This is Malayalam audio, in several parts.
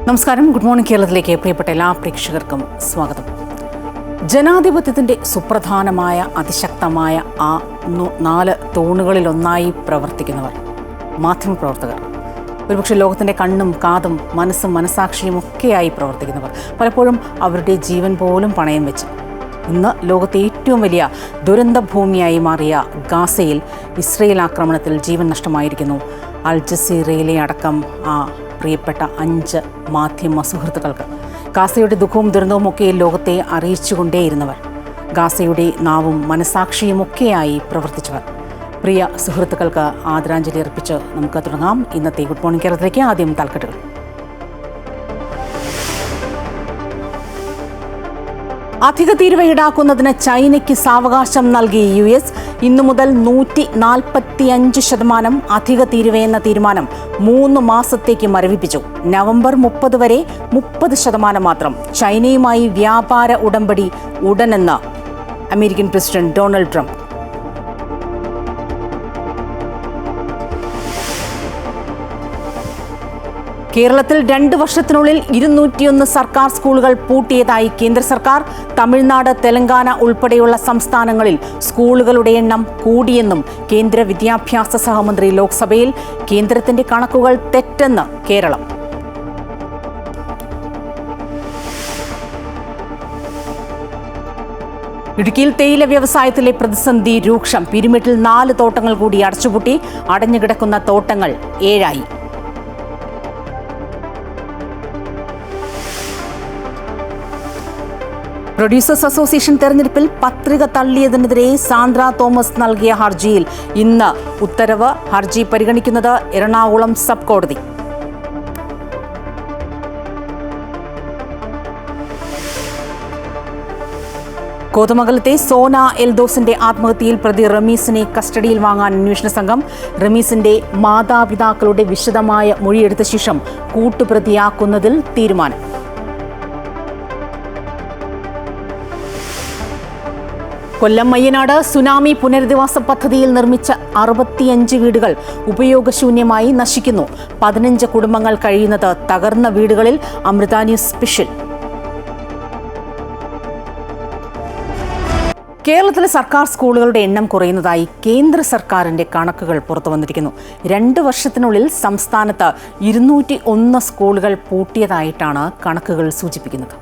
നമസ്കാരം. ഗുഡ് മോർണിംഗ് കേരളത്തിലേക്ക് പ്രിയപ്പെട്ട എല്ലാ പ്രേക്ഷകർക്കും സ്വാഗതം. ജനാധിപത്യത്തിൻ്റെ സുപ്രധാനമായ അതിശക്തമായ ആ 4 തൂണുകളിലൊന്നായി പ്രവർത്തിക്കുന്നവർ മാധ്യമപ്രവർത്തകർ. ഒരുപക്ഷെ ലോകത്തിൻ്റെ കണ്ണും കാതും മനസ്സും മനസാക്ഷിയും ഒക്കെയായി പ്രവർത്തിക്കുന്നവർ, പലപ്പോഴും അവരുടെ ജീവൻ പോലും പണയം വെച്ച്. ഇന്ന് ലോകത്തെ ഏറ്റവും വലിയ ദുരന്ത ഭൂമിയായി മാറിയ ഗാസയിൽ ഇസ്രയേൽ ആക്രമണത്തിൽ ജീവൻ നഷ്ടമായിരിക്കുന്നു. അൽ ജസീറയിലെ അടക്കം ആ പ്രിയപ്പെട്ട 5 മാധ്യമ സുഹൃത്തുക്കൾക്ക്. ഗാസയുടെ ദുഃഖവും ദുരന്തവും ഒക്കെ ലോകത്തെ അറിയിച്ചുകൊണ്ടേയിരുന്നവർ, ഗാസയുടെ നാവും മനസാക്ഷിയുമൊക്കെയായി പ്രവർത്തിച്ചവർ. പ്രിയ സുഹൃത്തുക്കൾക്ക് ആദരാഞ്ജലി അർപ്പിച്ച് നമുക്ക് തുടങ്ങാം ഇന്നത്തെ ഗുഡ് മോർണിംഗ് കേരളത്തിലേക്ക്. ആദ്യം തലക്കെട്ടുകൾ. അധിക തീരുവ ഈടാക്കുന്നതിന് ചൈനയ്ക്ക് സാവകാശം നൽകി US. ഇന്നു മുതൽ 145% അധിക തീരുവയെന്ന തീരുമാനം 3 മാസത്തേക്ക് മരവിപ്പിച്ചു. നവംബർ 30 വരെ 30% മാത്രം. ചൈനയുമായി വ്യാപാര ഉടമ്പടി ഉടനെന്ന് അമേരിക്കൻ പ്രസിഡന്റ് ഡൊണാൾഡ് ട്രംപ്. കേരളത്തിൽ 2 വർഷത്തിനുള്ളിൽ 201 സർക്കാർ സ്കൂളുകൾ പൂട്ടിയതായി കേന്ദ്ര സർക്കാർ. തമിഴ്നാട്, തെലങ്കാന ഉൾപ്പെടെയുള്ള സംസ്ഥാനങ്ങളിൽ സ്കൂളുകളുടെ എണ്ണം കൂടിയെന്നും കേന്ദ്ര വിദ്യാഭ്യാസ സഹമന്ത്രി ലോക്സഭയിൽ. കേന്ദ്രത്തിന്റെ കണക്കുകൾ തെറ്റെന്ന് കേരളം. ഇടുക്കിയിൽ തേയില വ്യവസായത്തിലെ പ്രതിസന്ധി രൂക്ഷം. പിരിമിട്ടിൽ 4 തോട്ടങ്ങൾ കൂടി അടച്ചുപൂട്ടി. അടഞ്ഞുകിടക്കുന്ന തോട്ടങ്ങൾ 7ആയി. പ്രൊഡ്യൂസേഴ്സ് അസോസിയേഷൻ തെരഞ്ഞെടുപ്പിൽ പത്രിക തള്ളിയതിനെതിരെ സാന്ദ്ര തോമസ് നൽകിയ ഹർജിയിൽ ഇന്ന് ഉത്തരവ്. ഹർജി പരിഗണിക്കുന്നത് എറണാകുളം സബ് കോടതി. കോതമംഗലത്തെ സോന എൽദോസിന്റെ ആത്മഹത്യയിൽ പ്രതി റമീസിനെ കസ്റ്റഡിയിൽ വാങ്ങാൻ അന്വേഷണ സംഘം. റമീസിന്റെ മാതാപിതാക്കളുടെ വിശദമായ മൊഴിയെടുത്ത ശേഷം കൂട്ടുപ്രതിയാക്കുന്നതിൽ തീരുമാനം. കൊല്ലം മയ്യനാട് സുനാമി പുനരധിവാസ പദ്ധതിയിൽ നിർമ്മിച്ച 65 വീടുകൾ ഉപയോഗശൂന്യമായി നശിക്കുന്നു. 15 കുടുംബങ്ങൾ കഴിയുന്നത് തകർന്ന വീടുകളിൽ. Amrita news special. കേരളത്തിലെ സർക്കാർ സ്കൂളുകളുടെ എണ്ണം കുറയുന്നതായി കേന്ദ്ര സർക്കാരിന്റെ കണക്കുകൾ പുറത്തുവന്നിരിക്കുന്നു. 2 വർഷത്തിനുള്ളിൽ സംസ്ഥാനത്ത് 201 സ്കൂളുകൾ പൂട്ടിയതായിട്ടാണ് കണക്കുകൾ സൂചിപ്പിക്കുന്നത്.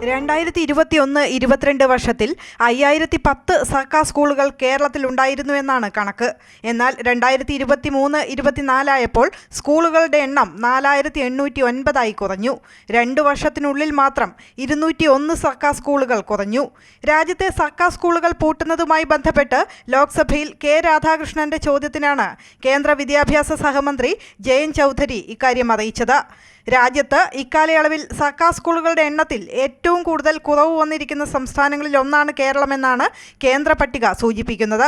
2021-22 വർഷത്തിൽ 5010 സർക്കാർ സ്കൂളുകൾ കേരളത്തിലുണ്ടായിരുന്നുവെന്നാണ് കണക്ക്. എന്നാൽ 2023-24 ആയപ്പോൾ സ്കൂളുകളുടെ എണ്ണം 4809 കുറഞ്ഞു. 2 വർഷത്തിനുള്ളിൽ മാത്രം 201 സർക്കാർ സ്കൂളുകൾ കുറഞ്ഞു. രാജ്യത്തെ സർക്കാർ സ്കൂളുകൾ പൂട്ടുന്നതുമായി ബന്ധപ്പെട്ട് ലോക്സഭയിൽ കെ രാധാകൃഷ്ണന്റെ ചോദ്യത്തിനാണ് കേന്ദ്ര വിദ്യാഭ്യാസ സഹമന്ത്രി ജയന്ത് ചൗധരി ഇക്കാര്യം അറിയിച്ചത്. രാജ്യത്ത് ഇക്കാലയളവിൽ സർക്കാർ സ്കൂളുകളുടെ എണ്ണത്തിൽ ഏറ്റവും കൂടുതൽ കുറവ് വന്നിരിക്കുന്ന സംസ്ഥാനങ്ങളിൽ ഒന്നാണ് കേരളമെന്നാണ് കേന്ദ്ര പട്ടിക സൂചിപ്പിക്കുന്നത്.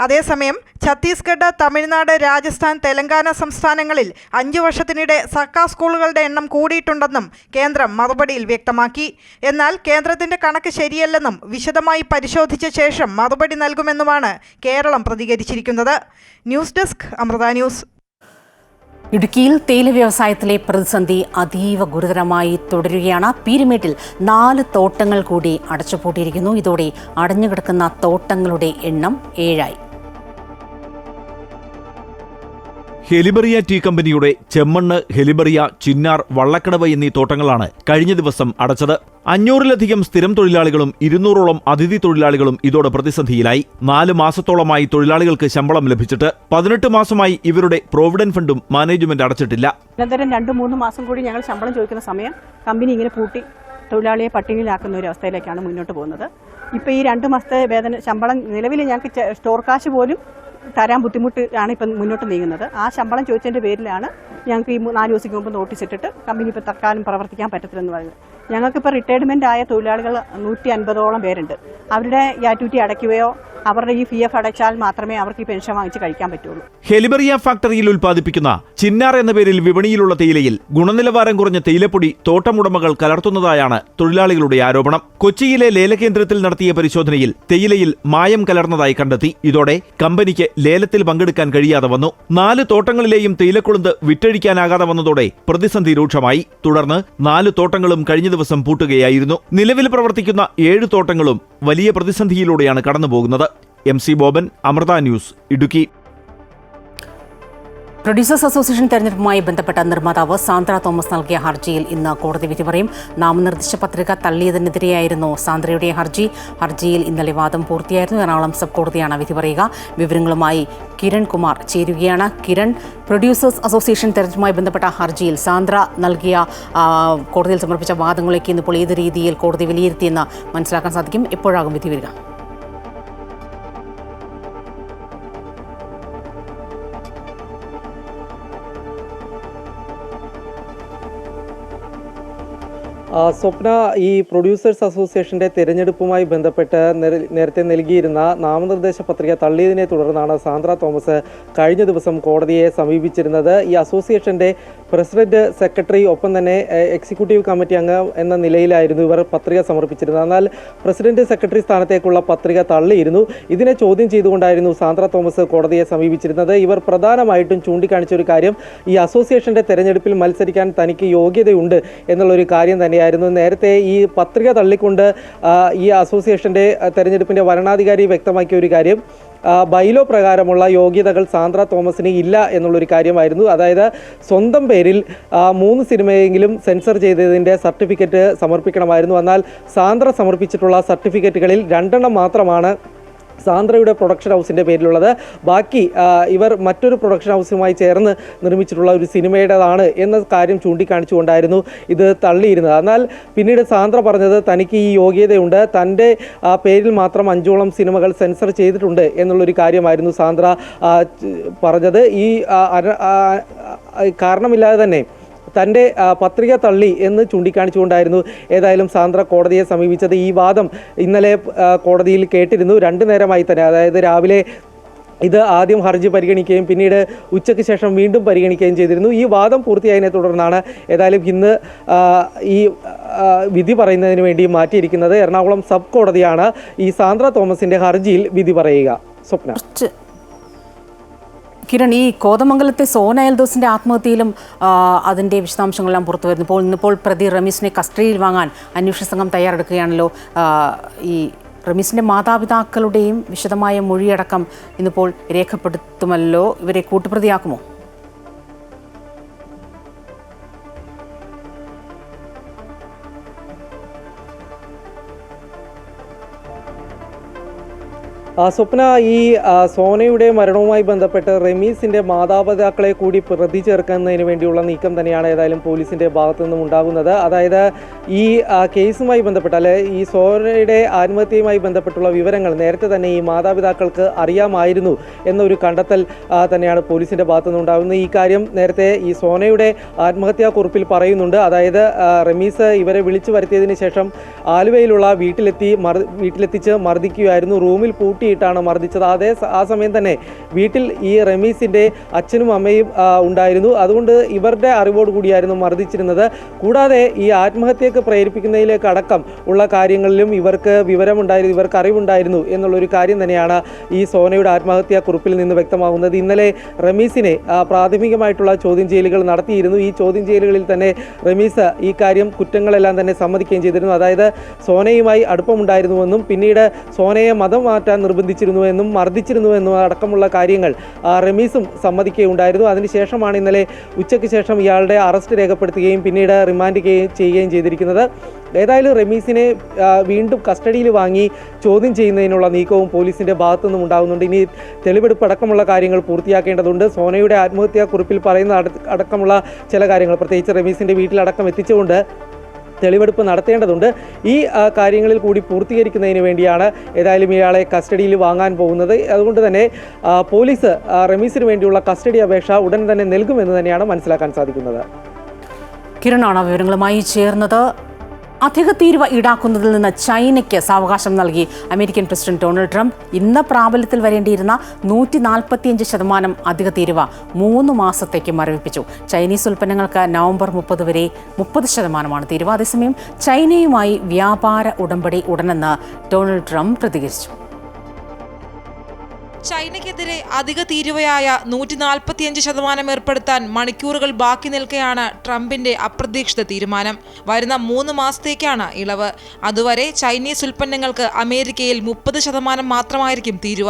അതേസമയം ഛത്തീസ്ഗഡ്, തമിഴ്നാട്, രാജസ്ഥാൻ, തെലങ്കാന സംസ്ഥാനങ്ങളിൽ 5 വർഷത്തിനിടെ സർക്കാർ സ്കൂളുകളുടെ എണ്ണം കൂടിയിട്ടുണ്ടെന്നും കേന്ദ്രം മറുപടിയിൽ വ്യക്തമാക്കി. എന്നാൽ കേന്ദ്രത്തിന്റെ കണക്ക് ശരിയല്ലെന്നും വിശദമായി പരിശോധിച്ച ശേഷം മറുപടി നൽകുമെന്നുമാണ് കേരളം പ്രതികരിച്ചിരിക്കുന്നത്. News desk, Amrita news. ഇടുക്കിയിൽ തേയില വ്യവസായത്തിലെ പ്രതിസന്ധി അതീവ ഗുരുതരമായി തുടരുകയാണ്. പീരുമേട്ടിൽ 4 തോട്ടങ്ങൾ കൂടി അടച്ചുപൂട്ടിയിരിക്കുന്നു. ഇതോടെ അടഞ്ഞുകിടക്കുന്ന തോട്ടങ്ങളുടെ എണ്ണം 7ആയി. ഹെലിബറിയ ടീ കമ്പനിയുടെ ചെമ്മണ്ണ്, ഹെലിബറിയ, ചിന്നാർ, വള്ളക്കടവ് എന്നീ തോട്ടങ്ങളാണ് കഴിഞ്ഞ ദിവസം അടച്ചത്. 500-ലധികം സ്ഥിരം തൊഴിലാളികളും 200ഓളം അതിഥി തൊഴിലാളികളും ഇതോടെ പ്രതിസന്ധിയിലായി. 4 മാസത്തോളമായി തൊഴിലാളികൾക്ക് ശമ്പളം ലഭിച്ചിട്ട്. 18 മാസമായി ഇവരുടെ പ്രോവിഡന്റ് ഫണ്ടും മാനേജ്മെന്റ് അടച്ചിട്ടില്ല. അനന്തരം 2-3 മാസം കൂടി ഞങ്ങൾ ശമ്പളം ചോദിക്കുന്ന സമയം കമ്പനി ഇങ്ങനെ പൂട്ടി തൊഴിലാളിയെ പട്ടിണിയിലാക്കുന്ന ഒരു അവസ്ഥയിലേക്കാണ് മുന്നോട്ട് പോകുന്നത്. ഇപ്പോൾ ഈ 2 മാസത്തെ ശമ്പളം നിലവിൽ ഞങ്ങൾക്ക് സ്റ്റോർ കാശ് പോലും തരാൻ ബുദ്ധിമുട്ടാണ് ഇപ്പം മുന്നോട്ട് നീങ്ങുന്നത്. ആ ശമ്പളം ചോദിച്ചതിൻ്റെ പേരിലാണ് ഞങ്ങൾക്ക് ഈ 4 ദിവസത്തേക്ക് മുമ്പ് നോട്ടീസ് ഇട്ടിട്ട് കമ്പനി ഇപ്പോൾ തൽക്കാലം പ്രവർത്തിക്കാൻ പറ്റത്തില്ലെന്ന് പറയുന്നത്. ഞങ്ങൾക്കിപ്പോൾ റിട്ടയർമെൻ്റ് ആയ തൊഴിലാളികൾ 150ഓളം പേരുണ്ട്. അവരുടെ ഗ്രാറ്റുവിറ്റി അടയ്ക്കുകയോ അവരുടെ ഈ PF അടച്ചാൽ മാത്രമേ അവർക്ക് ഈ പെൻഷൻ വാങ്ങിച്ച് കഴിക്കാൻ പറ്റുള്ളൂ. ഹെലിബറിയ ഫാക്ടറിയിൽ ഉൽപ്പാദിപ്പിക്കുന്ന ചിന്നാർ എന്ന പേരിൽ വിപണിയിലുള്ള തേയിലയിൽ ഗുണനിലവാരം കുറഞ്ഞ തേയിലപ്പൊടി തോട്ടമുടമകൾ കലർത്തുന്നതായാണ് തൊഴിലാളികളുടെ ആരോപണം. കൊച്ചിയിലെ ലേലകേന്ദ്രത്തിൽ നടത്തിയ പരിശോധനയിൽ തേയിലയിൽ മായം കലർന്നതായി കണ്ടെത്തി. ഇതോടെ കമ്പനിക്ക് ലേലത്തിൽ പങ്കെടുക്കാൻ കഴിയാതെ വന്നു. 4 തോട്ടങ്ങളിലെയും തേയിലക്കൊളുന്ത് വിറ്റഴിക്കാനാകാതെ വന്നതോടെ പ്രതിസന്ധി രൂക്ഷമായി. തുടർന്ന് 4 തോട്ടങ്ങളും കഴിഞ്ഞ ദിവസം പൂട്ടുകയായിരുന്നു. നിലവിൽ പ്രവർത്തിക്കുന്ന 7 തോട്ടങ്ങളും വലിയ പ്രതിസന്ധിയിലൂടെയാണ് കടന്നുപോകുന്നത്. MC Boban, Amrita news, Idukki. Producers association തെരഞ്ഞെടുപ്പുമായി ബന്ധപ്പെട്ട നിർമ്മാതാവ് സാന്ദ്ര തോമസ് നൽകിയ ഹർജിയിൽ ഇന്ന് കോടതി വിധി പറയും. നാമനിർദ്ദേശ പത്രിക തള്ളിയതിനെതിരെയായിരുന്നു സാന്ദ്രയുടെ ഹർജിയിൽ ഇന്നലെ വാദം പൂർത്തിയായിരുന്നു. എറണാകുളം സബ് കോടതിയാണ് വിധി പറയുക. വിവരങ്ങളുമായി കിരൺ കുമാർ ചേരുകയാണ്. കിരൺ, പ്രൊഡ്യൂസേഴ്സ് അസോസിയേഷൻ തെരഞ്ഞെടുപ്പുമായി ബന്ധപ്പെട്ട ഹർജിയിൽ സാന്ദ്ര നൽകിയ കോടതിയിൽ സമർപ്പിച്ച വാദങ്ങളേക്ക് ഇന്നിപ്പോൾ ഏത് രീതിയിൽ കോടതി വിലയിരുത്തിയെന്ന് മനസ്സിലാക്കാൻ സാധിക്കും? എപ്പോഴാകും വിധി വരിക? സ്വപ്ന, ഈ പ്രൊഡ്യൂസേഴ്സ് അസോസിയേഷൻ്റെ തിരഞ്ഞെടുപ്പുമായി ബന്ധപ്പെട്ട് നേരത്തെ നൽകിയിരുന്ന നാമനിർദ്ദേശ പത്രിക തള്ളിയതിനെ തുടർന്നാണ് സാന്ദ്ര തോമസ് കഴിഞ്ഞ ദിവസം കോടതിയെ സമീപിച്ചിരുന്നത്. ഈ അസോസിയേഷൻ്റെ പ്രസിഡന്റ്, സെക്രട്ടറി, ഒപ്പം തന്നെ എക്സിക്യൂട്ടീവ് കമ്മിറ്റി അംഗം എന്ന നിലയിലായിരുന്നു ഇവർ പത്രിക സമർപ്പിച്ചിരുന്നത്. എന്നാൽ പ്രസിഡന്റ്, സെക്രട്ടറി സ്ഥാനത്തേക്കുള്ള പത്രിക തള്ളിയിരുന്നു. ഇതിനെ ചോദ്യം ചെയ്തുകൊണ്ടായിരുന്നു സാന്ദ്ര തോമസ് കോടതിയെ സമീപിച്ചിരുന്നത്. ഇവർ പ്രധാനമായിട്ടും ചൂണ്ടിക്കാണിച്ച ഒരു കാര്യം, ഈ അസോസിയേഷൻ്റെ തെരഞ്ഞെടുപ്പിൽ മത്സരിക്കാൻ തനിക്ക് യോഗ്യതയുണ്ട് എന്നുള്ളൊരു കാര്യം തന്നെയായിരുന്നു. നേരത്തെ ഈ പത്രിക തള്ളിക്കൊണ്ട് ഈ അസോസിയേഷൻ്റെ തെരഞ്ഞെടുപ്പിൻ്റെ വരണാധികാരി വ്യക്തമാക്കിയ ഒരു കാര്യം, ബൈലോ പ്രകാരമുള്ള യോഗ്യതകൾ സാന്ദ്ര തോമസിന് ഇല്ല എന്നുള്ളൊരു കാര്യമായിരുന്നു. അതായത് സ്വന്തം പേരിൽ 3 സിനിമയെങ്കിലും സെൻസർ ചെയ്തതിൻ്റെ സർട്ടിഫിക്കറ്റ് സമർപ്പിക്കണമായിരുന്നു. എന്നാൽ സാന്ദ്ര സമർപ്പിച്ചിട്ടുള്ള സർട്ടിഫിക്കറ്റുകളിൽ 2 എണ്ണം മാത്രമാണ് സാന്ദ്രയുടെ പ്രൊഡക്ഷൻ ഹൗസിൻ്റെ പേരിലുള്ളത്. ബാക്കി ഇവർ മറ്റൊരു പ്രൊഡക്ഷൻ ഹൗസുമായി ചേർന്ന് നിർമ്മിച്ചിട്ടുള്ള ഒരു സിനിമയുടേതാണ് എന്ന കാര്യം ചൂണ്ടിക്കാണിച്ചുകൊണ്ടായിരുന്നു ഇത് തള്ളിയിരുന്നത്. എന്നാൽ പിന്നീട് സാന്ദ്ര പറഞ്ഞത് തനിക്ക് ഈ യോഗ്യതയുണ്ട്, തൻ്റെ പേരിൽ മാത്രം 5ഓളം സിനിമകൾ സെൻസർ ചെയ്തിട്ടുണ്ട് എന്നുള്ളൊരു കാര്യമായിരുന്നു സാന്ദ്ര പറഞ്ഞത്. ഈ കാരണമില്ലാതെ തന്നെ തൻ്റെ പത്രിക തള്ളി എന്ന് ചൂണ്ടിക്കാണിച്ചുകൊണ്ടായിരുന്നു ഏതായാലും സാന്ദ്ര കോടതിയെ സമീപിച്ചത്. ഈ വാദം ഇന്നലെ കോടതിയിൽ കേട്ടിരുന്നു. 2 നേരമായി തന്നെ, അതായത് രാവിലെ ഇത് ആദ്യം ഹർജി പരിഗണിക്കുകയും പിന്നീട് ഉച്ചയ്ക്ക് ശേഷം വീണ്ടും പരിഗണിക്കുകയും ചെയ്തിരുന്നു. ഈ വാദം പൂർത്തിയായതിനെ തുടർന്നാണ് ഏതായാലും ഇന്ന് ഈ വിധി പറയുന്നതിന് വേണ്ടി മാറ്റിയിരിക്കുന്നത്. എറണാകുളം സബ് കോടതിയാണ് ഈ സാന്ദ്ര തോമസിൻ്റെ ഹർജിയിൽ വിധി പറയുക. സ്വപ്ന. കിരൺ, ഈ കോതമംഗലത്തെ സോന എൽദോസിൻ്റെ ആത്മഹത്യയിലും അതിൻ്റെ വിശദാംശങ്ങളെല്ലാം പുറത്തു വരുന്നു. ഇന്നിപ്പോൾ പ്രതി റമീസിനെ കസ്റ്റഡിയിൽ വാങ്ങാൻ അന്വേഷണ സംഘം തയ്യാറെടുക്കുകയാണല്ലോ. ഈ റമീസിൻ്റെ മാതാപിതാക്കളുടെയും വിശദമായ മൊഴിയടക്കം ഇന്നിപ്പോൾ രേഖപ്പെടുത്തുമല്ലോ. ഇവരെ കൂട്ടുപ്രതിയാക്കുമോ? സ്വപ്ന, ഈ സോനയുടെ മരണവുമായി ബന്ധപ്പെട്ട് റമീസിൻ്റെ മാതാപിതാക്കളെ കൂടി പ്രതി ചേർക്കുന്നതിന് വേണ്ടിയുള്ള നീക്കം തന്നെയാണ് ഏതായാലും പോലീസിൻ്റെ ഭാഗത്തു നിന്നും ഉണ്ടാകുന്നത്. അതായത് ഈ കേസുമായി ബന്ധപ്പെട്ട്, അല്ലെ ഈ സോനയുടെ ആത്മഹത്യയുമായി ബന്ധപ്പെട്ടുള്ള വിവരങ്ങൾ നേരത്തെ തന്നെ ഈ മാതാപിതാക്കൾക്ക് അറിയാമായിരുന്നു എന്നൊരു കണ്ടെത്തൽ തന്നെയാണ് പോലീസിൻ്റെ ഭാഗത്തു നിന്നുണ്ടാകുന്നത്. ഈ കാര്യം നേരത്തെ ഈ സോനയുടെ ആത്മഹത്യാക്കുറിപ്പിൽ പറയുന്നുണ്ട്. അതായത് റമീസ് ഇവരെ വിളിച്ചു വരുത്തിയതിന് ശേഷം ആലുവയിലുള്ള വീട്ടിലെത്തിച്ച് മർദ്ദിക്കുകയായിരുന്നു. റൂമിൽ പൂട്ടിയിട്ടാണ് മർദ്ദിച്ചത്. ആ സമയം തന്നെ വീട്ടിൽ ഈ റമീസിൻ്റെ അച്ഛനും അമ്മയും ഉണ്ടായിരുന്നു. അതുകൊണ്ട് ഇവരുടെ അറിവോടുകൂടിയായിരുന്നു മർദ്ദിച്ചിരുന്നത്. കൂടാതെ ഈ ആത്മഹത്യക്ക് പ്രേരിപ്പിക്കുന്നതിലേക്ക് അടക്കം ഉള്ള കാര്യങ്ങളിലും ഇവർക്ക് അറിവുണ്ടായിരുന്നു എന്നുള്ളൊരു കാര്യം തന്നെയാണ് ഈ സോനയുടെ ആത്മഹത്യാക്കുറിപ്പിൽ നിന്ന് വ്യക്തമാകുന്നത്. ഇന്നലെ റമീസിനെ പ്രാഥമികമായിട്ടുള്ള ചോദ്യം ചെയ്യലുകൾ നടത്തിയിരുന്നു. ഈ ചോദ്യം ചെയ്യലുകളിൽ തന്നെ റമീസ് ഈ കാര്യം കുറ്റങ്ങളെല്ലാം തന്നെ സമ്മതിക്കുകയും ചെയ്തിരുന്നു. അതായത് സോനയുമായി അടുപ്പമുണ്ടായിരുന്നുവെന്നും പിന്നീട് സോനയെ മതം മാറ്റാൻ നിർബന്ധിച്ചിരുന്നുവെന്നും മർദ്ദിച്ചിരുന്നുവെന്നും അടക്കമുള്ള കാര്യങ്ങൾ റമീസും സമ്മതിക്കുകയുണ്ടായിരുന്നു. അതിനുശേഷമാണ് ഇന്നലെ ഉച്ചയ്ക്ക് ശേഷം ഇയാളുടെ അറസ്റ്റ് രേഖപ്പെടുത്തുകയും പിന്നീട് റിമാൻഡ് ചെയ്യുകയും ചെയ്തിരിക്കുന്നത്. ഏതായാലും റമീസിനെ വീണ്ടും കസ്റ്റഡിയിൽ വാങ്ങി ചോദ്യം ചെയ്യുന്നതിനുള്ള നീക്കവും പോലീസിൻ്റെ ഭാഗത്തു നിന്നും ഉണ്ടാകുന്നുണ്ട്. ഇനി തെളിവെടുപ്പ് അടക്കമുള്ള കാര്യങ്ങൾ പൂർത്തിയാക്കേണ്ടതുണ്ട്. സോനയുടെ ആത്മഹത്യാക്കുറിപ്പിൽ പറയുന്ന അടക്കമുള്ള ചില കാര്യങ്ങൾ, പ്രത്യേകിച്ച് റമീസിൻ്റെ വീട്ടിലടക്കം എത്തിച്ചുകൊണ്ട് തെളിവെടുപ്പ് നടത്തേണ്ടതുണ്ട്. ഈ കാര്യങ്ങളിൽ കൂടി പൂർത്തീകരിക്കുന്നതിന് വേണ്ടിയാണ് ഏതായാലും ഇയാളെ കസ്റ്റഡിയിൽ വാങ്ങാൻ പോകുന്നത്. അതുകൊണ്ട് തന്നെ പോലീസ് റമീസിന് വേണ്ടിയുള്ള കസ്റ്റഡി അപേക്ഷ ഉടൻ തന്നെ നൽകുമെന്ന് തന്നെയാണ് മനസ്സിലാക്കാൻ സാധിക്കുന്നത്. കിരണാണ് വിവരങ്ങളുമായി ചേർന്നത്. അധിക തീരുവ ഈടാക്കുന്നതിൽ നിന്ന് ചൈനയ്ക്ക് സാവകാശം നൽകി അമേരിക്കൻ പ്രസിഡന്റ് ഡൊണാൾഡ് ട്രംപ് ഇന്ന് പ്രാബല്യത്തിൽ വരേണ്ടിയിരുന്ന 145% അധിക തീരുവ 3 മാസത്തേക്ക് മരവിപ്പിച്ചു. ചൈനീസ് ഉൽപ്പന്നങ്ങൾക്ക് നവംബർ 30 വരെ 30% തീരുവ. അതേസമയം ചൈനയുമായി വ്യാപാര ഉടമ്പടി ഉടനെന്ന് ഡൊണാൾഡ് ട്രംപ് പ്രതികരിച്ചു. ചൈനയ്ക്കെതിരെ അധിക തീരുവയായ 145% ഏർപ്പെടുത്താൻ മണിക്കൂറുകൾ ബാക്കി നിൽക്കെയാണ് ട്രംപിന്റെ അപ്രതീക്ഷിത തീരുമാനം. വരുന്ന 3 മാസത്തേക്കാണ് ഇളവ്. അതുവരെ ചൈനീസ് ഉൽപ്പന്നങ്ങൾക്ക് അമേരിക്കയിൽ 30% മാത്രമായിരിക്കും തീരുവ.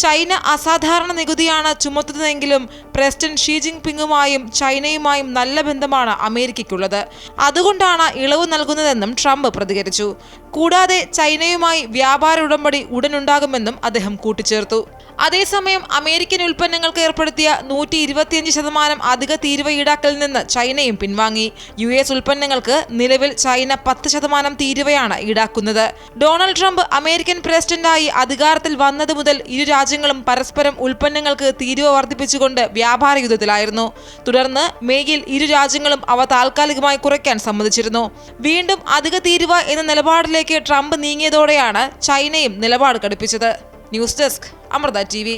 ചൈന അസാധാരണ നികുതിയാണ് ചുമത്തുന്നതെങ്കിലും പ്രസിഡന്റ് ഷീ ജിൻപിങ്ങുമായും ചൈനയുമായും നല്ല ബന്ധമാണ് അമേരിക്കയ്ക്കുള്ളത്. അതുകൊണ്ടാണ് ഇളവ് നൽകുന്നതെന്നും ട്രംപ് പ്രതികരിച്ചു. കൂടാതെ ചൈനയുമായി വ്യാപാര ഉടമ്പടി ഉടനുണ്ടാകുമെന്നും അദ്ദേഹം കൂട്ടിച്ചേർത്തു. അതേസമയം അമേരിക്കൻ ഉൽപ്പന്നങ്ങൾക്ക് ഏർപ്പെടുത്തിയ 125% അധിക തീരുവ ഈടാക്കലിൽ നിന്ന് ചൈനയും പിൻവാങ്ങി. US ഉൽപ്പന്നങ്ങൾക്ക് നിലവിൽ ചൈന 10% തീരുവയാണ് ഈടാക്കുന്നത്. ഡൊണാൾഡ് ട്രംപ് അമേരിക്കൻ പ്രസിഡന്റായി അധികാരത്തിൽ വന്നത് മുതൽ ഇരു രാജ്യങ്ങളും പരസ്പരം ഉൽപ്പന്നങ്ങൾക്ക് തീരുവ വർദ്ധിപ്പിച്ചുകൊണ്ട് വ്യാപാര യുദ്ധത്തിലായിരുന്നു. തുടർന്ന് മേയിൽ ഇരു രാജ്യങ്ങളും അവ താൽക്കാലികമായി കുറയ്ക്കാൻ സമ്മതിച്ചിരുന്നു. വീണ്ടും അധിക തീരുവ എന്ന നിലപാടിലേക്ക് ട്രംപ് നീങ്ങിയതോടെയാണ് ചൈനയും നിലപാട് കടുപ്പിച്ചത്. News desk Amrita TV.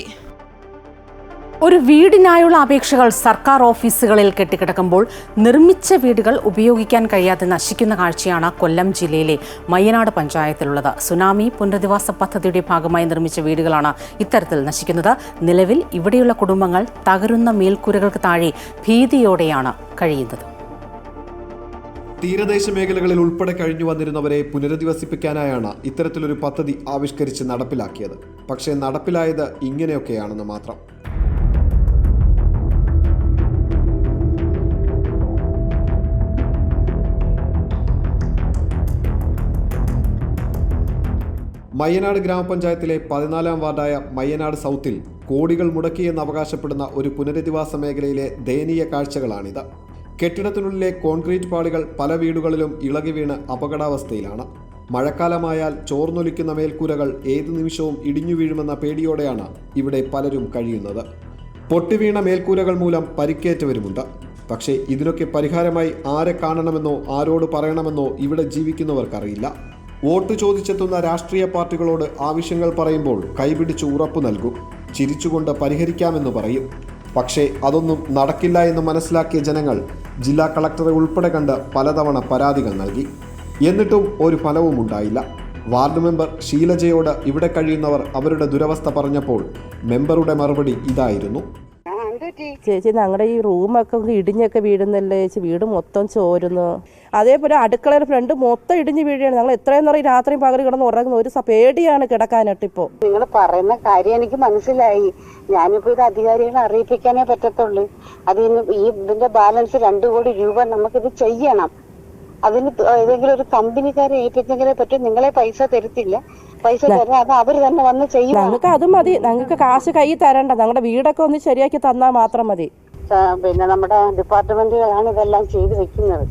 ഒരു വീടിനായുള്ള അപേക്ഷകൾ സർക്കാർ ഓഫീസുകളിൽ കെട്ടിക്കിടക്കുമ്പോൾ നിർമ്മിച്ച വീടുകൾ ഉപയോഗിക്കാൻ കഴിയാതെ നശിക്കുന്ന കാഴ്ചയാണ് കൊല്ലം ജില്ലയിലെ മയ്യനാട് പഞ്ചായത്തിലുള്ളത്. സുനാമി പുനരധിവാസ പദ്ധതിയുടെ ഭാഗമായി നിർമ്മിച്ച വീടുകളാണ് ഇത്തരത്തിൽ നശിക്കുന്നത്. നിലവിൽ ഇവിടെയുള്ള കുടുംബങ്ങൾ തകരുന്ന മേൽക്കൂരകൾക്ക് താഴെ ഭീതിയോടെയാണ് കഴിയുന്നത്. തീരദേശ മേഖലകളിൽ ഉൾപ്പെടെ കഴിഞ്ഞു വന്നിരുന്നവരെ പുനരധിവസിപ്പിക്കാനായാണ് ഇത്തരത്തിലൊരു പദ്ധതി ആവിഷ്കരിച്ച് നടപ്പിലാക്കിയത്. പക്ഷേ നടപ്പിലായത് ഇങ്ങനെയൊക്കെയാണെന്ന് മാത്രം. മയ്യനാട് ഗ്രാമപഞ്ചായത്തിലെ 14-ാം വാർഡായ മയ്യനാട് സൗത്തിൽ കോടികൾ മുടക്കിയെന്ന് അവകാശപ്പെടുന്ന ഒരു പുനരധിവാസ മേഖലയിലെ ദയനീയ കാഴ്ചകളാണിത്. കെട്ടിടത്തിനുള്ളിലെ കോൺക്രീറ്റ് പാളികൾ പല വീടുകളിലും ഇളകി വീണ് അപകടാവസ്ഥയിലാണ്. മഴക്കാലമായാൽ ചോർന്നൊലിക്കുന്ന മേൽക്കൂരകൾ ഏതു നിമിഷവും ഇടിഞ്ഞു വീഴുമെന്ന പേടിയോടെയാണ് ഇവിടെ പലരും കഴിയുന്നത്. പൊട്ടിവീണ മേൽക്കൂരകൾ മൂലം പരിക്കേറ്റവരുമുണ്ട്. പക്ഷേ ഇതിനൊക്കെ പരിഹാരമായി ആരെ കാണണമെന്നോ ആരോട് പറയണമെന്നോ ഇവിടെ ജീവിക്കുന്നവർക്കറിയില്ല. വോട്ട് ചോദിച്ചെത്തുന്ന രാഷ്ട്രീയ പാർട്ടികളോട് ആവശ്യങ്ങൾ പറയുമ്പോൾ കൈപിടിച്ച് ഉറപ്പു നൽകും, ചിരിച്ചുകൊണ്ട് പരിഹരിക്കാമെന്ന് പറയും. പക്ഷേ അതൊന്നും നടക്കില്ല എന്ന് മനസ്സിലാക്കിയ ജനങ്ങൾ ജില്ലാ കളക്ടറെ ഉൾപ്പെടെ കണ്ട് പലതവണ പരാതികൾ നൽകി. എന്നിട്ടും ഒരു ഫലവും ഉണ്ടായില്ല. വാർഡ് മെമ്പർ ഷീലജയോട് ഇവിടെ കഴിയുന്നവർ അവരുടെ ദുരവസ്ഥ പറഞ്ഞപ്പോൾ മെമ്പറുടെ മറുപടി ഇതായിരുന്നു. ചേച്ചി ഞങ്ങളുടെ ഈ റൂമൊക്കെ ഇടിഞ്ഞൊക്കെ വീഴുന്നല്ലേ ചേച്ചി, വീട് മൊത്തം ചോരുന്നു. അതേപോലെ അടുക്കളയുടെ ഫ്രണ്ട് മൊത്തം ഇടിഞ്ഞ് വീഴുകയാണ്. ഞങ്ങൾ എത്രയും നേരം രാത്രിയും പകൽ കിടന്ന് ഉറങ്ങുന്ന ഒരു പേടിയാണ് കിടക്കാനായിട്ട്. ഇപ്പോൾ നിങ്ങൾ പറയുന്ന കാര്യം എനിക്ക് മനസ്സിലായി. ഞാനിപ്പോ ഇത് അധികാരികളെ അറിയിപ്പിക്കാനേ പറ്റത്തുള്ളൂ. ഇതിന്റെ ബാലൻസ് 2 കോടി രൂപ നമുക്കിത് ചെയ്യണം. അതിന് ഏതെങ്കിലും ഒരു കമ്പനിക്കാരെ ഏൽപ്പിച്ചെങ്കിലേ പറ്റും. നിങ്ങളെ പൈസ തരത്തില്ല. പൈസ തരാം, അത് അവർ തന്നെ വന്ന് ചെയ്യും. ഞങ്ങൾക്ക് അത് മതി. ഞങ്ങൾക്ക് കാശ് കൈ തരണ്ട. ഞങ്ങളുടെ വീടൊക്കെ ഒന്ന് ശരിയാക്കി തന്നാൽ മാത്രം മതി. പിന്നെ നമ്മുടെ ഡിപ്പാർട്ട്മെന്റുകളാണ് ഇതെല്ലാം ചെയ്ത് വെക്കുന്നത്.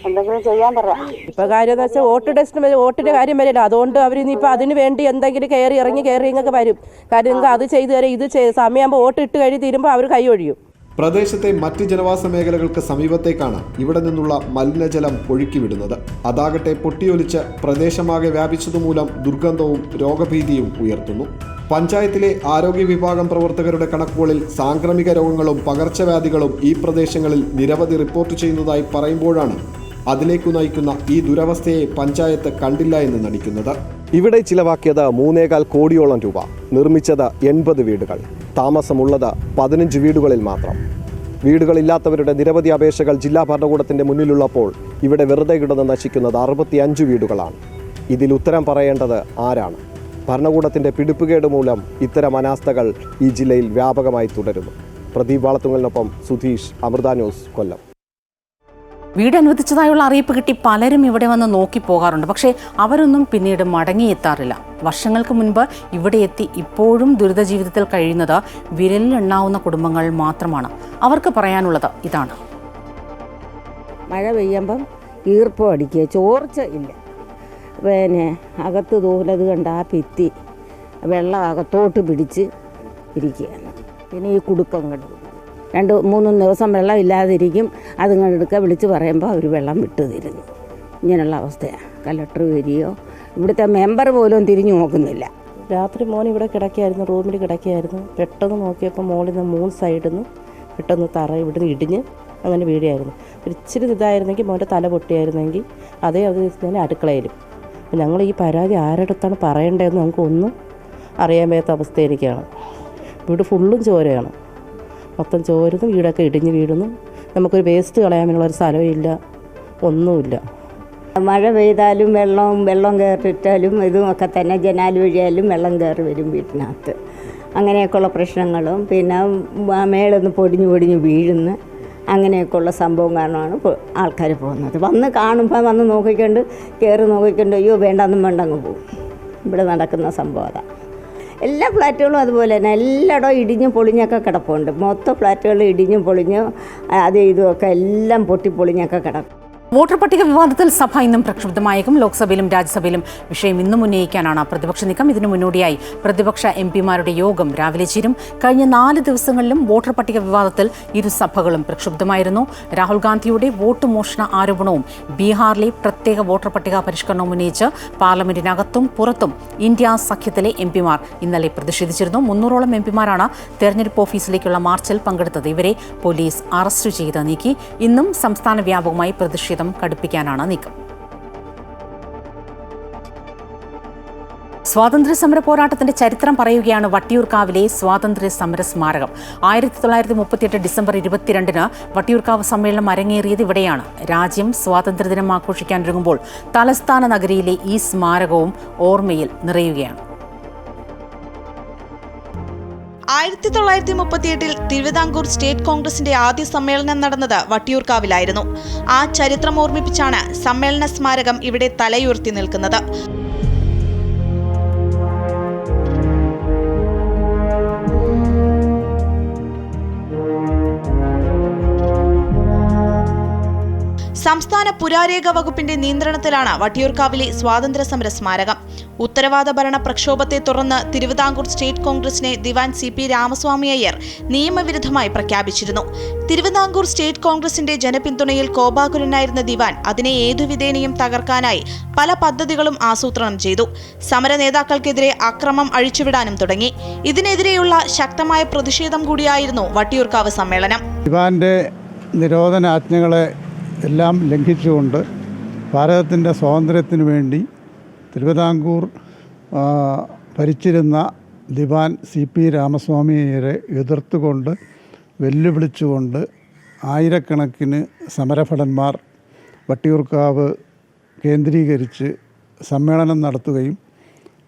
എന്തെങ്കിലും ചെയ്യാൻ പറയാം. ഇപ്പൊ കാര്യം എന്ന് വെച്ചാൽ വോട്ടിന്റെ കാര്യം വരില്ല. അതുകൊണ്ട് അവരിനിയിപ്പോൾ അതിന് വേണ്ടി എന്തെങ്കിലും കയറി ഇങ്ങൊക്കെ വരും. കാര്യം നിങ്ങൾക്ക് അത് ചെയ്തു തരാം, ഇത് സമയമാകുമ്പോൾ വോട്ട് ഇട്ട് കഴിഞ്ഞ് തീരുമ്പോൾ അവർ കൈ ഒഴിയും. പ്രദേശത്തെ മറ്റ് ജനവാസ മേഖലകൾക്ക് സമീപത്തേക്കാണ് ഇവിടെ നിന്നുള്ള മലിനജലം ഒഴുക്കിവിടുന്നത്. അതാകട്ടെ പൊട്ടിയൊലിച്ച് പ്രദേശമാകെ വ്യാപിച്ചതുമൂലം ദുർഗന്ധവും രോഗഭീതിയും ഉയർത്തുന്നു. പഞ്ചായത്തിലെ ആരോഗ്യ വിഭാഗം പ്രവർത്തകരുടെ കണക്കുകളിൽ സാംക്രമിക രോഗങ്ങളും പകർച്ചവ്യാധികളും ഈ പ്രദേശങ്ങളിൽ നിരവധി റിപ്പോർട്ട് ചെയ്യുന്നതായി പറയുമ്പോഴാണ് അതിലേക്കു നയിക്കുന്ന ഈ ദുരവസ്ഥയെ പഞ്ചായത്ത് കണ്ടില്ല എന്ന് നടിക്കുന്നത്. ഇവിടെ ചിലവാക്കിയത് 3.25 കോടിയോളം രൂപ, നിർമ്മിച്ചത് 80 വീടുകൾ, താമസമുള്ളത് 15 വീടുകളിൽ മാത്രം. വീടുകളില്ലാത്തവരുടെ നിരവധി അപേക്ഷകൾ ജില്ലാ ഭരണകൂടത്തിന്റെ മുന്നിലുള്ളപ്പോൾ ഇവിടെ വെറുതെ കിടന്ന് നശിക്കുന്നത് 65 വീടുകളാണ്. ഇതിൽ ഉത്തരം പറയേണ്ടത് ആരാണ്? ഭരണകൂടത്തിന്റെ പിടിപ്പുകേട് മൂലം ഇത്തരം അനാസ്ഥകൾ ഈ ജില്ലയിൽ വ്യാപകമായി തുടരുന്നു. പ്രദീപ് വാളത്തുങ്കലിനൊപ്പം സുധീഷ്, അമൃത ന്യൂസ്, കൊല്ലം. വീട് അനുവദിച്ചതായുള്ള അറിയിപ്പ് കിട്ടി പലരും ഇവിടെ വന്ന് നോക്കി പോകാറുണ്ട്. പക്ഷേ അവരൊന്നും പിന്നീട് മടങ്ങിയെത്താറില്ല. വർഷങ്ങൾക്ക് മുൻപ് ഇവിടെ എത്തി ഇപ്പോഴും ദുരിത ജീവിതത്തിൽ കഴിയുന്നത് വിരലിലെണ്ണാവുന്ന കുടുംബങ്ങൾ മാത്രമാണ്. അവർക്ക് പറയാനുള്ളത് ഇതാണ്. മഴ പെയ്യുമ്പം ഈർപ്പം അടിക്കുക, ചോർച്ച ഇല്ല. പിന്നെ അകത്ത് തോലത് കണ്ട ആ ഭിത്തി വെള്ളം അകത്തോട്ട് പിടിച്ച് ഇരിക്കുകയാണ്. പിന്നെ ഈ കുടുക്കം കണ്ടു 2-3 ദിവസം വെള്ളം ഇല്ലാതിരിക്കും. അതും കണ്ടെടുക്കുക, വിളിച്ച് പറയുമ്പോൾ അവർ വെള്ളം വിട്ടു തരുന്നു. ഇങ്ങനെയുള്ള അവസ്ഥയാണ്. കലക്ടർ വരികയോ ഇവിടുത്തെ മെമ്പർ പോലും തിരിഞ്ഞു നോക്കുന്നില്ല. രാത്രി മോൻ ഇവിടെ കിടക്കുകയായിരുന്നു, റൂമിൽ കിടക്കുകയായിരുന്നു. പെട്ടെന്ന് നോക്കിയപ്പോൾ മോളിൽ നിന്ന് 3 സൈഡിൽ നിന്ന് പെട്ടെന്ന് തറ ഇവിടുന്ന് ഇടിഞ്ഞ് അങ്ങനെ വീഴുകയായിരുന്നു. ഇച്ചിരി ഇതായിരുന്നെങ്കിൽ മോൻ്റെ തല പൊട്ടിയായിരുന്നെങ്കിൽ അതേ അത് തന്നെ അടുക്കളയിലും. അപ്പോൾ ഞങ്ങൾ ഈ പരാതി ആരടുത്താണ് പറയേണ്ടതെന്ന് നമുക്കൊന്നും അറിയാൻ വയ്യാത്ത അവസ്ഥയിലേക്കാണ്. വീട് ഫുള്ളും ചോരയാണ്, മൊത്തം ചോരുന്നു, വീടൊക്കെ ഇടിഞ്ഞ് വീഴുന്നു. നമുക്കൊരു വേസ്റ്റ് കളയാനുള്ള ഒരു സ്ഥലമില്ല, ഒന്നുമില്ല. മഴ പെയ്താലും വെള്ളം കയറിയിട്ടാലും ഇതുമൊക്കെ തന്നെ ജനാല് വഴിയാലും വെള്ളം കയറി വരും വീട്ടിനകത്ത്. അങ്ങനെയൊക്കെയുള്ള പ്രശ്നങ്ങളും പിന്നെ മേളൊന്ന് പൊടിഞ്ഞു വീഴുന്നു. അങ്ങനെയൊക്കെയുള്ള സംഭവം കാരണമാണ് ആൾക്കാർ പോകുന്നത്. വന്ന് കാണുമ്പോൾ വന്ന് നോക്കിക്കൊണ്ട് കയറി നോക്കിക്കൊണ്ട് അയ്യോ വേണ്ടെന്നും വേണ്ടങ്ങ് പോകും. ഇവിടെ നടക്കുന്ന സംഭവം അതാണ്. എല്ലാ ഫ്ലാറ്റുകളും അതുപോലെ തന്നെ എല്ലായിടവും ഇടിഞ്ഞും പൊളിഞ്ഞൊക്കെ കിടപ്പുണ്ട്. മൊത്തം ഫ്ലാറ്റുകൾ ഇടിഞ്ഞും പൊളിഞ്ഞും അത് ഇതുമൊക്കെ എല്ലാം പൊട്ടിപ്പൊളിഞ്ഞൊക്കെ കിടക്കും. വോട്ടർ പട്ടിക വിവാദത്തിൽ സഭ ഇന്നും പ്രക്ഷുബ്ധമായേക്കും. ലോക്സഭയിലും രാജ്യസഭയിലും വിഷയം ഇന്നും ഉന്നയിക്കാനാണ് പ്രതിപക്ഷ നീക്കം. ഇതിനു മുന്നോടിയായി പ്രതിപക്ഷ എംപിമാരുടെ യോഗം രാവിലെ ചേരും. കഴിഞ്ഞ 4 ദിവസങ്ങളിലും വോട്ടർ പട്ടിക വിവാദത്തിൽ ഇരു സഭകളും പ്രക്ഷുബ്ധമായിരുന്നു. രാഹുൽ ഗാന്ധിയുടെ വോട്ട് മോഷണ ആരോപണവും ബീഹാറിലെ പ്രത്യേക വോട്ടർ പട്ടിക പരിഷ്കരണവും ഉന്നയിച്ച് പാർലമെന്റിനകത്തും പുറത്തും ഇന്ത്യ സഖ്യത്തിലെ എംപിമാർ ഇന്നലെ പ്രതിഷേധിച്ചിരുന്നു. 300ഓളം എംപിമാരാണ് തെരഞ്ഞെടുപ്പ് ഓഫീസിലേക്കുള്ള മാർച്ചിൽ പങ്കെടുത്തത്. ഇവരെ പോലീസ് അറസ്റ്റ് ചെയ്ത് നീക്കി. ഇന്നും സംസ്ഥാന വ്യാപകമായി പ്രതിഷേധം കടുപ്പിക്കാനാണ് നീക്കം. സ്വാതന്ത്ര്യ സമര പോരാട്ടത്തിന്റെ ചരിത്രം പറയുകയാണ് വട്ടിയൂർക്കാവിലെ സ്വാതന്ത്ര്യ സമര സ്മാരകം. 1938 ഡിസംബർ 22 വട്ടിയൂർക്കാവ് സമ്മേളനം അരങ്ങേറിയത് ഇവിടെയാണ്. രാജ്യം സ്വാതന്ത്ര്യദിനം ആഘോഷിക്കാനൊരുങ്ങുമ്പോൾ തലസ്ഥാന നഗരിയിലെ ഈ സ്മാരകവും ഓർമ്മയിൽ നിറയുകയാണ്. 1938 തിരുവിതാംകൂർ സ്റ്റേറ്റ് കോൺഗ്രസിന്റെ ആദ്യ സമ്മേളനം നടന്നത് വട്ടിയൂർക്കാവിലായിരുന്നു. ആ ചരിത്രം ഓർമ്മിപ്പിച്ചാണ് സമ്മേളന സ്മാരകം ഇവിടെ തലയുയർത്തി നിൽക്കുന്നത്. സംസ്ഥാന പുരാരേഖ വകുപ്പിന്റെ നിയന്ത്രണത്തിലാണ് വട്ടിയൂർക്കാവിലെ സ്വാതന്ത്ര്യ സമര സ്മാരകം. ഉത്തരവാദ ഭരണ പ്രക്ഷോഭത്തെ തുടർന്ന് തിരുവിതാംകൂർ സ്റ്റേറ്റ് കോൺഗ്രസിനെ ദിവാൻ CP രാമസ്വാമി അയ്യർ നിയമവിരുദ്ധമായി പ്രഖ്യാപിച്ചിരുന്നു. തിരുവിതാംകൂർ സ്റ്റേറ്റ് കോൺഗ്രസിന്റെ ജനപിന്തുണയിൽ കോപാകുലനായിരുന്ന ദിവാൻ അതിനെ ഏതുവിധേനയും തകർക്കാനായി പല പദ്ധതികളും ആസൂത്രണം ചെയ്തു. സമര നേതാക്കൾക്കെതിരെ അക്രമം അഴിച്ചുവിടാനും തുടങ്ങി. ഇതിനെതിരെയുള്ള ശക്തമായ പ്രതിഷേധം കൂടിയായിരുന്നു വട്ടിയൂർക്കാവ് സമ്മേളനം. ദിവാന്റെ നിരോധനാജ്ഞകളെ എല്ലാം ലംഘിച്ചുകൊണ്ട് ഭാരതത്തിൻ്റെ സ്വാതന്ത്ര്യത്തിനു വേണ്ടി തിരുവിതാംകൂർ ഭരിച്ചിരുന്ന ദിവാൻ CP രാമസ്വാമിയെ എതിർത്തുകൊണ്ട് വെല്ലുവിളിച്ചുകൊണ്ട് ആയിരക്കണക്കിന് സമരഭടന്മാർ വട്ടിയൂർക്കാവ് കേന്ദ്രീകരിച്ച് സമ്മേളനം നടത്തുകയും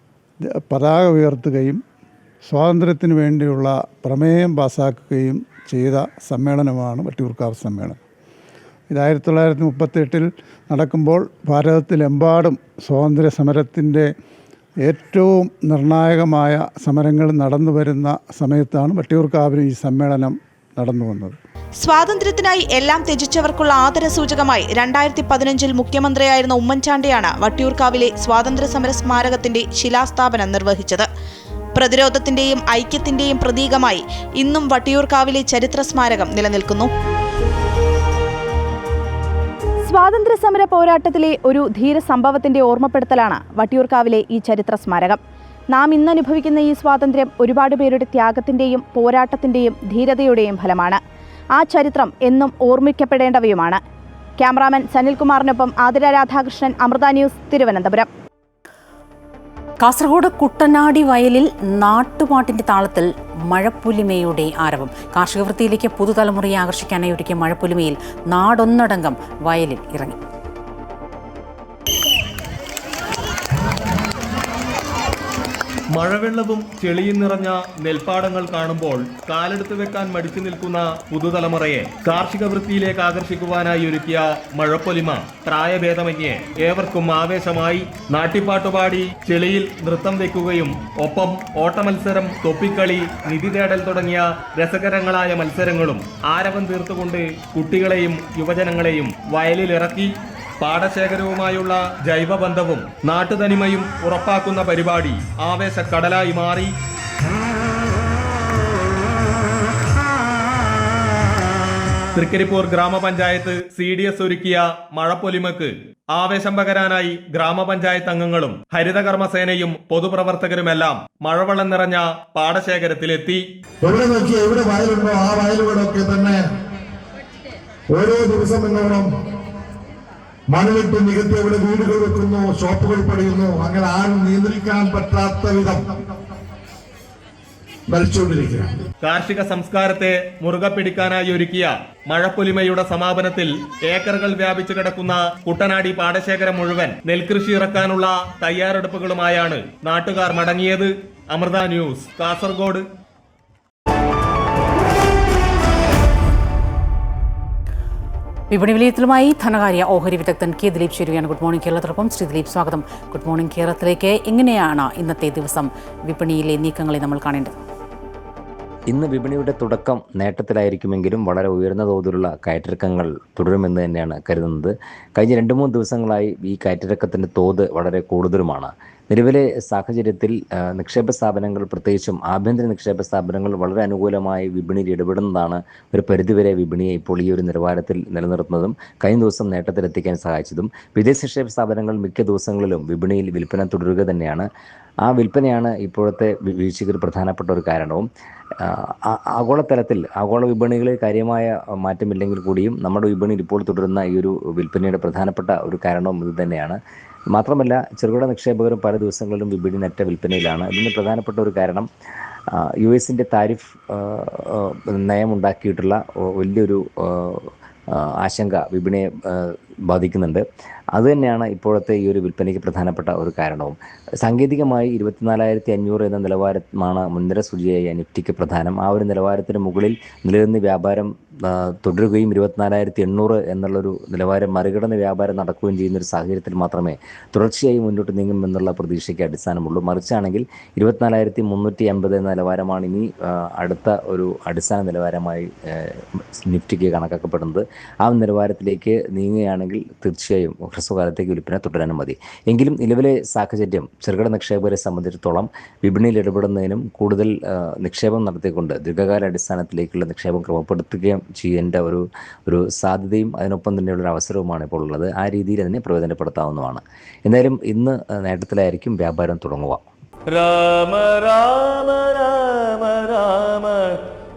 പതാക ഉയർത്തുകയും സ്വാതന്ത്ര്യത്തിനു വേണ്ടിയുള്ള പ്രമേയം പാസാക്കുകയും ചെയ്ത സമ്മേളനമാണ് വട്ടിയൂർക്കാവ് സമ്മേളനം. ഇത് 1938 നടക്കുമ്പോൾ ഭാരതത്തിലെമ്പാടും സ്വാതന്ത്ര്യ സമരത്തിൻ്റെ ഏറ്റവും നിർണായകമായ സമരങ്ങൾ നടന്നു വരുന്ന സമയത്താണ് വട്ടിയൂർക്കാവിൽ ഈ സമ്മേളനം നടന്നു വന്നത്. സ്വാതന്ത്ര്യത്തിനായി എല്ലാം ത്യജിച്ചവർക്കുള്ള ആദരസൂചകമായി 2015 മുഖ്യമന്ത്രിയായിരുന്ന ഉമ്മൻചാണ്ടിയാണ് വട്ടിയൂർക്കാവിലെ സ്വാതന്ത്ര്യ സമര സ്മാരകത്തിന്റെ ശിലാസ്ഥാപനം നിർവഹിച്ചത്. പ്രതിരോധത്തിന്റെയും ഐക്യത്തിന്റെയും പ്രതീകമായി ഇന്നും വട്ടിയൂർക്കാവിലെ ചരിത്ര സ്മാരകം നിലനിൽക്കുന്നു. സ്വാതന്ത്ര്യ സമര പോരാട്ടത്തിലെ ഒരു ധീര സംഭവത്തിന്റെ ഓർമ്മപ്പെടുത്തലാണ് വട്ടിയൂർക്കാവിലെ ഈ ചരിത്ര സ്മാരകം. നാം ഇന്നനുഭവിക്കുന്ന ഈ സ്വാതന്ത്ര്യം ഒരുപാട് പേരുടെ ത്യാഗത്തിന്റെയും പോരാട്ടത്തിന്റെയും ധീരതയുടെയും ഫലമാണ്. ആ ചരിത്രം എന്നും ഓർമ്മിക്കപ്പെടേണ്ടവയുമാണ്. ക്യാമറാമാൻ സനിൽകുമാറിനൊപ്പം ആതിര രാധാകൃഷ്ണൻ, അമൃത ന്യൂസ്, തിരുവനന്തപുരം. കാസർഗോഡ് കുട്ടനാടി വയലിൽ നാട്ടുപാട്ടിന്റെ താളത്തിൽ മഴപ്പുലിമയുടെ ആരവം. കാർഷിക വൃത്തിയിലേക്ക് പുതുതലമുറയെ ആകർഷിക്കാനായി ഒരുക്കിയ മഴപ്പുലിമയിൽ നാടൊന്നടങ്കം വയലിൽ ഇറങ്ങി. മഴവെള്ളവും ചെളിയും നിറഞ്ഞ നെൽപ്പാടങ്ങൾ കാണുമ്പോൾ കാലെടുത്ത് വെക്കാൻ മടിച്ചു നിൽക്കുന്ന പുതുതലമുറയെ കാർഷിക വൃത്തിയിലേക്ക് ആകർഷിക്കുവാനായി ഒരുക്കിയ മഴപ്പൊലിമ പ്രായഭേദമന്യേ ഏവർക്കും ആവേശമായി. നാട്ടിപ്പാട്ടുപാടി ചെളിയിൽ നൃത്തം വെക്കുകയും ഒപ്പം ഓട്ടമത്സരം, തൊപ്പിക്കളി, നിധി തേടൽ തുടങ്ങിയ രസകരങ്ങളായ മത്സരങ്ങളും ആരവം തീർത്തുകൊണ്ട് കുട്ടികളെയും യുവജനങ്ങളെയും വയലിലിറക്കി. പാടശേഖരവുമായുള്ള ജൈവബന്ധവും നാട്ടുതനിമയും ഉറപ്പാക്കുന്ന പരിപാടി ആവേശക്കടലായി മാറി. തൃക്കരിപ്പൂർ ഗ്രാമപഞ്ചായത്ത് CDS ഒരുക്കിയ മഴപ്പൊലിമക്ക് ആവേശം പകരാനായി ഗ്രാമപഞ്ചായത്ത് അംഗങ്ങളും ഹരിതകർമ്മസേനയും പൊതുപ്രവർത്തകരുമെല്ലാം മഴവെള്ളം നിറഞ്ഞ പാടശേഖരത്തിലെത്തി. എവിടെ നോക്കിയാൽ എവിടെ വയലുണ്ടോ ആ വയലുകളൊക്കെ തന്നെ ഓരോ ദിവസം എന്നോണം മണ്ണിട്ട് നികത്തി അവിടെ വീടുകൾ വെക്കുന്നു, ഷോപ്പുകൾ പണിയുന്നു. അങ്ങനെ ആരും നിയന്ത്രിക്കാൻ പറ്റാത്ത വിധം മരിച്ചുകൊണ്ടിരിക്കുകയാണ്. കാർഷിക സംസ്കാരത്തെ മുറുകെ പിടിക്കാനായി ഒരുക്കിയ മഴപ്പൊലിമയുടെ സമാപനത്തിൽ ഏക്കറുകൾ വ്യാപിച്ചു കിടക്കുന്ന കുട്ടനാടി പാടശേഖരം മുഴുവൻ നെൽകൃഷി ഇറക്കാനുള്ള തയ്യാറെടുപ്പുകളുമായാണ് നാട്ടുകാർ മടങ്ങിയത്. അമൃത ന്യൂസ്, കാസർഗോഡ്. വിപണി വിലയിരുത്തലുമായി ധനകാര്യ ഓഹരി വിദഗ്ധൻ കെ ദിലീപ് ചേരുകയാണ്. ഗുഡ് മോർണിംഗ് കേരളത്തോടൊപ്പം ശ്രീ ദിലീപ്, സ്വാഗതം. ഗുഡ് മോർണിംഗ് കേരളത്തിലേക്ക്. എങ്ങനെയാണ് ഇന്നത്തെ ദിവസം വിപണിയിലെ നീക്കങ്ങളെ നമ്മൾ കാണേണ്ടത്? ഇന്ന് വിപണിയുടെ തുടക്കം നേട്ടത്തിലായിരിക്കുമെങ്കിലും വളരെ ഉയർന്ന തോതിലുള്ള കയറ്റിറക്കങ്ങൾ തുടരുമെന്ന് തന്നെയാണ് കരുതുന്നത്. കഴിഞ്ഞ 2-3 ദിവസങ്ങളായി ഈ കയറ്റിറക്കത്തിൻ്റെ തോത് വളരെ കൂടുതലുമാണ്. നിലവിലെ സാഹചര്യത്തിൽ നിക്ഷേപ സ്ഥാപനങ്ങൾ, പ്രത്യേകിച്ചും ആഭ്യന്തര നിക്ഷേപ സ്ഥാപനങ്ങൾ വളരെ അനുകൂലമായി വിപണിയിൽ ഇടപെടുന്നതാണ് ഒരു പരിധിവരെ വിപണിയെ ഇപ്പോൾ ഈ ഒരു നിലവാരത്തിൽ നിലനിർത്തുന്നതും കഴിഞ്ഞ ദിവസം നേട്ടത്തിലെത്തിക്കാൻ സഹായിച്ചതും. വിദേശ നിക്ഷേപ സ്ഥാപനങ്ങൾ മിക്ക ദിവസങ്ങളിലും വിപണിയിൽ വിൽപ്പന തുടരുക തന്നെയാണ്. ആ വിൽപ്പനയാണ് ഇപ്പോഴത്തെ വീഴ്ചയ്ക്ക് ഒരു പ്രധാനപ്പെട്ട ഒരു കാരണവും. ആഗോളതലത്തിൽ ആഗോള വിപണികളിൽ കാര്യമായ മാറ്റമില്ലെങ്കിൽ കൂടിയും നമ്മുടെ വിപണിയിൽ ഇപ്പോൾ തുടരുന്ന ഈ ഒരു വിൽപ്പനയുടെ പ്രധാനപ്പെട്ട ഒരു കാരണവും ഇത് തന്നെയാണ്. മാത്രമല്ല, ചെറുകിട നിക്ഷേപകരും പല ദിവസങ്ങളിലും വിപണി നെറ്റ വിൽപ്പനയിലാണ്. ഇതിന് പ്രധാനപ്പെട്ട ഒരു കാരണം US താരിഫ് നയമുണ്ടാക്കിയിട്ടുള്ള വലിയൊരു ആശങ്ക വിപണിയെ ബാധിക്കുന്നുണ്ട്. അതുതന്നെയാണ് ഇപ്പോഴത്തെ ഈ ഒരു വിൽപ്പനയ്ക്ക് പ്രധാനപ്പെട്ട ഒരു കാരണവും. സാങ്കേതികമായി 24,500 എന്ന നിലവാരമാണ് മുൻനിര സൂചിയായ നിഫ്റ്റിക്ക് പ്രധാനം. ആ ഒരു നിലവാരത്തിന് മുകളിൽ നിലനിന്ന് വ്യാപാരം തുടരുകയും 24,800 എന്നുള്ളൊരു നിലവാരം മറികടന്ന് വ്യാപാരം നടക്കുകയും ചെയ്യുന്നൊരു സാഹചര്യത്തിൽ മാത്രമേ തുടർച്ചയായി മുന്നോട്ട് നീങ്ങുമെന്നുള്ള പ്രതീക്ഷയ്ക്ക് അടിസ്ഥാനമുള്ളൂ. മറിച്ചാണെങ്കിൽ 24,350 എന്ന നിലവാരമാണ് ഇനി അടുത്ത ഒരു അടിസ്ഥാന നിലവാരമായി നിഫ്റ്റിക്ക് കണക്കാക്കപ്പെടുന്നത്. ആ നിലവാരത്തിലേക്ക് നീങ്ങുകയാണെങ്കിൽ തീർച്ചയായും ഹ്രസ്വകാലത്തേക്ക് വിൽപ്പന തുടരാനും മതി. എങ്കിലും നിലവിലെ സാഹചര്യം ചെറുകിട നിക്ഷേപകരെ സംബന്ധിച്ചിടത്തോളം വിപണിയിൽ ഇടപെടുന്നതിനും കൂടുതൽ നിക്ഷേപം നടത്തിക്കൊണ്ട് ദീർഘകാല അടിസ്ഥാനത്തിലേക്കുള്ള നിക്ഷേപം ക്രമപ്പെടുത്തുകയും ചെയ്യേണ്ട ഒരു സാധ്യതയും അതിനൊപ്പം തന്നെയുള്ളൊരു അവസരവുമാണ് ഇപ്പോൾ ഉള്ളത്. ആ രീതിയിൽ അതിനെ പ്രയോജനപ്പെടുത്താവുന്നതാണ്. എന്തായാലും ഇന്ന് നേട്ടത്തിലായിരിക്കും വ്യാപാരം തുടങ്ങുക. രാമ രാമ രാമ രാമ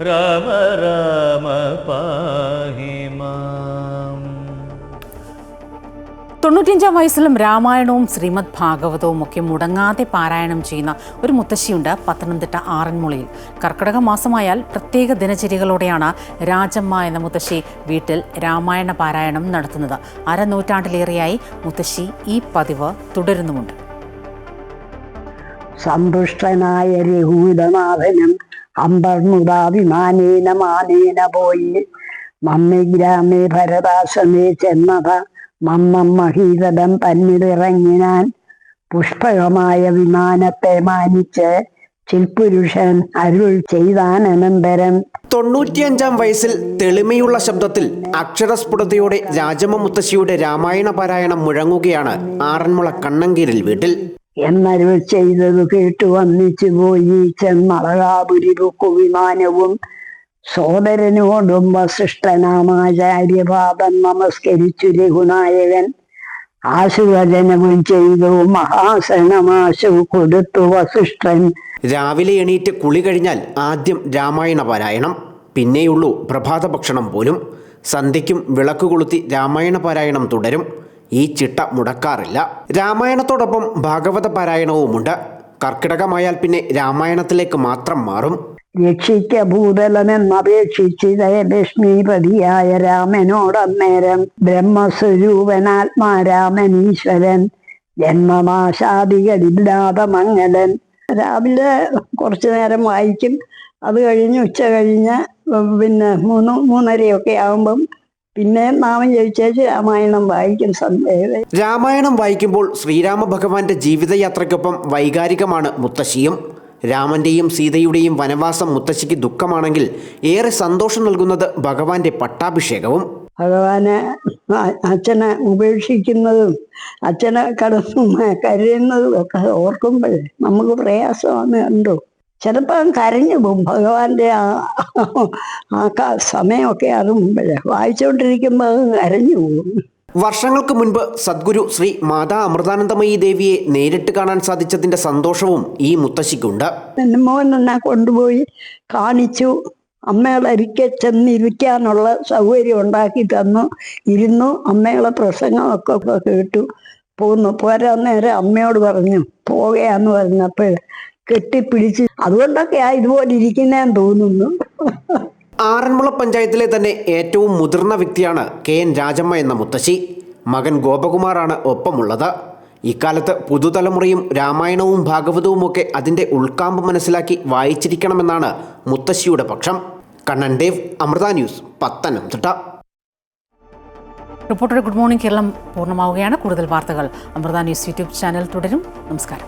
രാമ രാമ പാഹി മാം. 95-ാം വയസ്സിലും രാമായണവും ശ്രീമദ് ഭാഗവതവും ഒക്കെ മുടങ്ങാതെ പാരായണം ചെയ്യുന്ന ഒരു മുത്തശ്ശിയുണ്ട് പത്തനംതിട്ട ആറന്മുളയിൽ. കർക്കിടക മാസമായാൽ പ്രത്യേക ദിനചര്യകളോടെയാണ് രാജമ്മ എന്ന മുത്തശ്ശി വീട്ടിൽ രാമായണ പാരായണം നടത്തുന്നത്. അരനൂറ്റാണ്ടിലേറെയായി മുത്തശ്ശി ഈ പതിവ് തുടരുന്നുമുണ്ട്. സന്തുഷ്ടനായ രഘുനാഥനും അമ്പർമുടാഭിമാനേന മാനേന പോയി മമ്മി ഗ്രാമേ ഭരതാസമേ ചെന്നത മമ്മം മഹീതലം തന്നിലിറങ്ങിനാൻ പുഷ്പകമായ വിമാനത്തെ മാനിച്ച് ചിൽപുരുഷൻ അരുൾ ചെയ്താനന്തരം 95-ാം വയസ്സിൽ തെളിമയുള്ള ശബ്ദത്തിൽ അക്ഷരസ്ഫുടതയോടെ രാജമ്മ മുത്തശ്ശിയുടെ രാമായണ പാരായണം മുഴങ്ങുകയാണ് ആറന്മുള കണ്ണങ്കീരിൽ വീട്ടിൽ. എന്നരുൾ ചെയ്തതു കേട്ടു വന്നിച്ചു പോയി ചെന്നളകാപുരി പൊക്കു വിമാനവും സോദരനോടും വസിഷ്ഠനാമാചാര്യപാദം നമസ്കരിച്ചു രഘുനായകൻ. ആശുവചനവും ചെയ്തു മഹാസനമാശു കൊടുത്തു വസിഷ്ഠൻ. രാവിലെ എണീറ്റ് കുളി കഴിഞ്ഞാൽ ആദ്യം രാമായണ പാരായണം, പിന്നെയുള്ളൂ പ്രഭാത ഭക്ഷണം പോലും. സന്ധ്യയ്ക്കും വിളക്ക് കൊളുത്തി രാമായണ പാരായണം തുടരും. ഈ ചിട്ട മുടക്കാറില്ല. രാമായണത്തോടൊപ്പം ഭാഗവത പാരായണവുമുണ്ട്. കർക്കിടകമായാൽ പിന്നെ രാമായണത്തിലേക്ക് മാത്രം മാറും. രക്ഷിക്ക ഭൂതലമെന്നപേക്ഷിച്ചിത ലക്ഷ്മീപതിയായ രാമനോടന്നേരം ബ്രഹ്മസ്വരൂപനാത്മാരാമൻ ഈശ്വരൻ ജന്മനാശാദികളില്ലാതെ മംഗലൻ. രാവിലെ കുറച്ചു നേരം വായിക്കും. അത് കഴിഞ്ഞ് ഉച്ച കഴിഞ്ഞ് പിന്നെ 3:30 ആകുമ്പം പിന്നെ നാമം ജപിച്ചേച്ച് രാമായണം വായിക്കും. രാമായണം വായിക്കുമ്പോൾ ശ്രീരാമ ഭഗവാന്റെ ജീവിതയാത്രയ്ക്കൊപ്പം വൈകാരികമാണ് മുത്തശ്ശിയും. രാമന്റെയും സീതയുടെയും വനവാസം മുത്തശ്ശിക്ക് ദുഃഖമാണെങ്കിൽ ഏറെ സന്തോഷം നൽകുന്നത് ഭഗവാന്റെ പട്ടാഭിഷേകവും. ഭഗവാനെ അച്ഛനെ ഉപേക്ഷിക്കുന്നതും അച്ഛനെ കടന്നും കരയുന്നതും ഒക്കെ ഓർക്കുമ്പോഴേ നമുക്ക് പ്രയാസമാണ്. കണ്ടോ, ചിലപ്പോൾ കരഞ്ഞു പോകും. ഭഗവാന്റെ സമയമൊക്കെ അത് മുമ്പേ വായിച്ചുകൊണ്ടിരിക്കുമ്പോൾ അത് കരഞ്ഞു പോകും. വർഷങ്ങൾക്ക് മുൻപ് സദ്ഗുരു ശ്രീ മാതാ അമൃതാനന്ദമയി ദേവിയെ നേരിട്ട് കാണാൻ സാധിച്ചതിന്റെ സന്തോഷവും ഈ മുത്തശ്ശിക്കുണ്ട്. എൻ്റെ മോൻ എന്നെ കൊണ്ടുപോയി കാണിച്ചു. അമ്മയുടെ അരികെ ചെന്നിരിക്കാനുള്ള സൗകര്യം ഉണ്ടാക്കി തന്നു. ഇരുന്നു അമ്മയുടെ പ്രസംഗമൊക്കെ കേട്ടു പോന്നു. പോരാ നേരം അമ്മയോട് പറഞ്ഞു പോവുകയാന്ന് പറഞ്ഞപ്പോൾ കെട്ടിപ്പിടിച്ച്. അതുകൊണ്ടൊക്കെയാ ഇതുപോലെ ഇരിക്കുന്നതെന്ന് തോന്നുന്നു. ആറന്മുള പഞ്ചായത്തിലെ തന്നെ ഏറ്റവും മുതിർന്ന വ്യക്തിയാണ് KN രാജമ്മ എന്ന മുത്തശ്ശി. മകൻ ഗോപകുമാറാണ് ഒപ്പമുള്ളത്. ഇക്കാലത്ത് പുതുതലമുറയും രാമായണവും ഭാഗവതവുമൊക്കെ അതിൻ്റെ ഉൾക്കാമ്പ് മനസ്സിലാക്കി വായിച്ചിരിക്കണമെന്നാണ് മുത്തശ്ശിയുടെ പക്ഷം. Kannan Dev, Amrita news, Pathanamthitta. Reporter good morning Keralam പൂർണ്ണമാവുകയാണ്. കൂടുതൽ വാർത്തകൾ അമൃത ന്യൂസ് യൂട്യൂബ് ചാനൽ തുടരും. നമസ്കാരം.